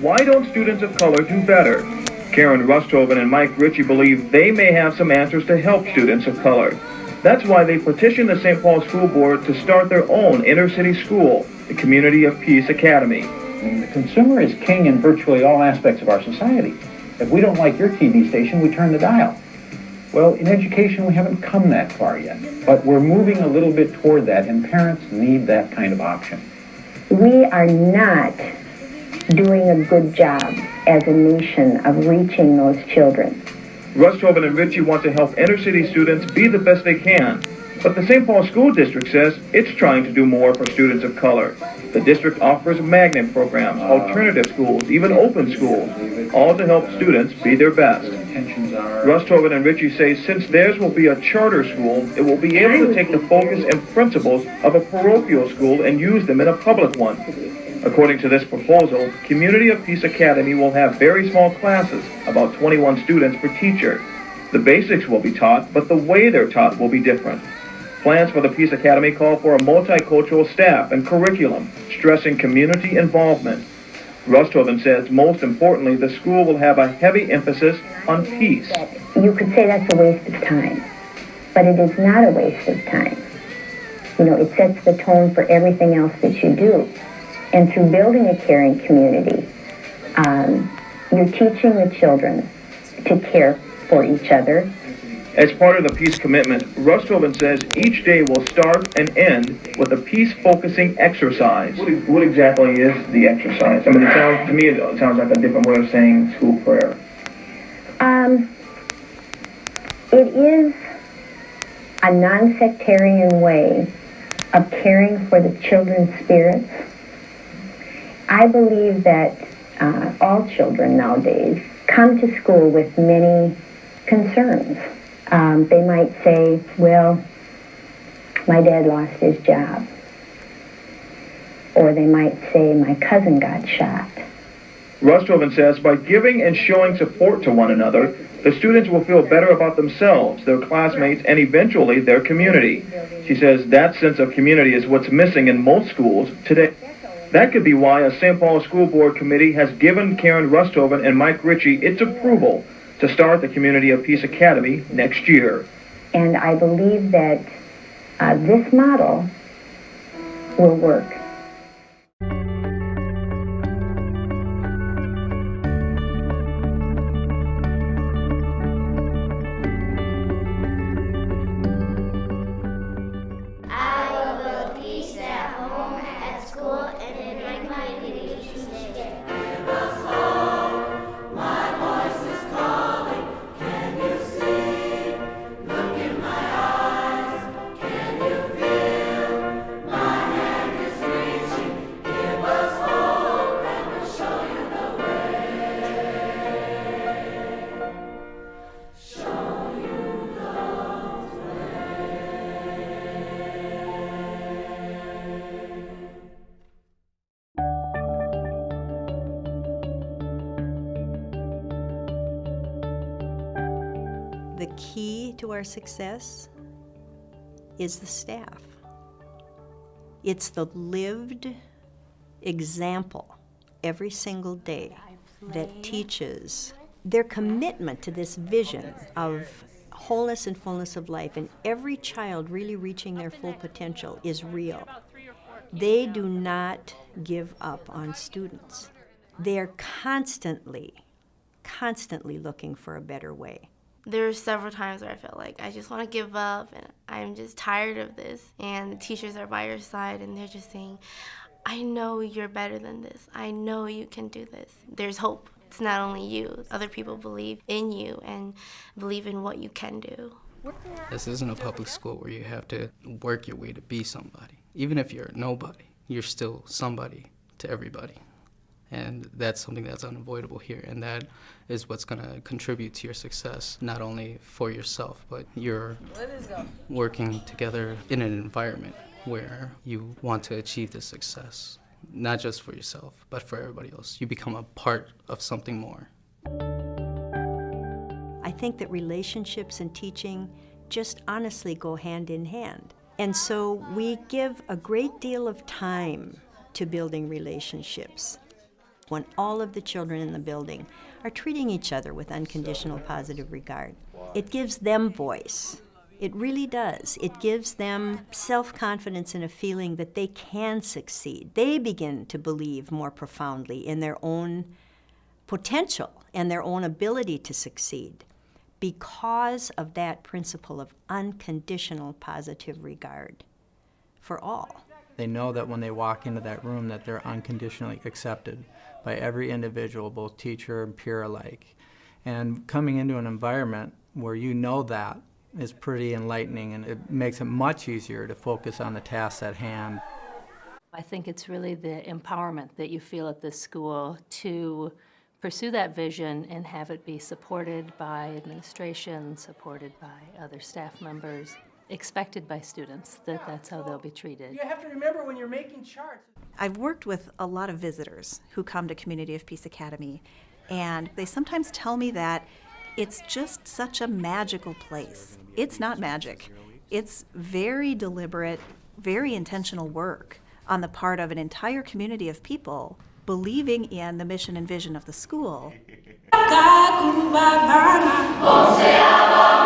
why don't students of color do better? Karen Rusthoven and Mike Ritchie believe they may have some answers to help students of color. That's why they petitioned the St. Paul School Board to start their own inner-city school, the Community of Peace Academy. I mean, the consumer is king in virtually all aspects of our society. If we don't like your TV station, we turn the dial. Well, in education, we haven't come that far yet, but we're moving a little bit toward that, and parents need that kind of option. We are not doing a good job as a nation of reaching those children. Rusthoven and Ritchie want to help inner-city students be the best they can, but the St. Paul School District says it's trying to do more for students of color. The district offers magnet programs, alternative schools, even open schools, all to help students be their best. Rusthoven and Ritchie say since theirs will be a charter school, it will be able to take the focus and principles of a parochial school and use them in a public one. According to this proposal, Community of Peace Academy will have very small classes, about 21 students per teacher. The basics will be taught, but the way they're taught will be different. Plans for the Peace Academy call for a multicultural staff and curriculum, stressing community involvement. Rusthoven says most importantly, the school will have a heavy emphasis on peace. You could say that's a waste of time, but it is not a waste of time. You know, it sets the tone for everything else that you do. And through building a caring community, you're teaching the children to care for each other. As part of the peace commitment, Rusthoven says each day will start and end with a peace-focusing exercise. What exactly is the exercise? I mean, to me, it sounds like a different way of saying school prayer. It is a non-sectarian way of caring for the children's spirits. I believe that all children nowadays come to school with many concerns. They might say, well, my dad lost his job. Or they might say, my cousin got shot. Rusthoven says by giving and showing support to one another, the students will feel better about themselves, their classmates, and eventually their community. She says that sense of community is what's missing in most schools today. That could be why a St. Paul School Board committee has given Karen Rusthoven and Mike Ritchie its approval to start the Community of Peace Academy next year. And I believe that this model will work. The key to our success is the staff. It's the lived example every single day that teaches their commitment to this vision of wholeness and fullness of life, and every child really reaching their full potential is real. They do not give up on students. They are constantly looking for a better way. There were several times where I felt like I just want to give up and I'm just tired of this. And the teachers are by your side and they're just saying, I know you're better than this. I know you can do this. There's hope. It's not only you. Other people believe in you and believe in what you can do. This isn't a public school where you have to work your way to be somebody. Even if you're nobody, you're still somebody to everybody. And that's something that's unavoidable here, and that is what's going to contribute to your success, not only for yourself, but you're working together in an environment where you want to achieve this success, not just for yourself, but for everybody else. You become a part of something more. I think that relationships and teaching just honestly go hand in hand. And so we give a great deal of time to building relationships. when all of the children in the building are treating each other with unconditional positive regard. It gives them voice. It really does. It gives them self-confidence and a feeling that they can succeed. They begin to believe more profoundly in their own potential and their own ability to succeed because of that principle of unconditional positive regard for all. They know that when they walk into that room that they're unconditionally accepted by every individual, both teacher and peer alike. And coming into an environment where you know that is pretty enlightening, and it makes it much easier to focus on the tasks at hand. I think it's really the empowerment that you feel at this school to pursue that vision and have it be supported by administration, supported by other staff members, expected by students, that that's how they'll be treated. You have to remember when you're making charts. I've worked with a lot of visitors who come to Community of Peace Academy, and they sometimes tell me that it's just such a magical place. It's not magic. It's very deliberate, very intentional work on the part of an entire community of people believing in the mission and vision of the school. Bom se abang,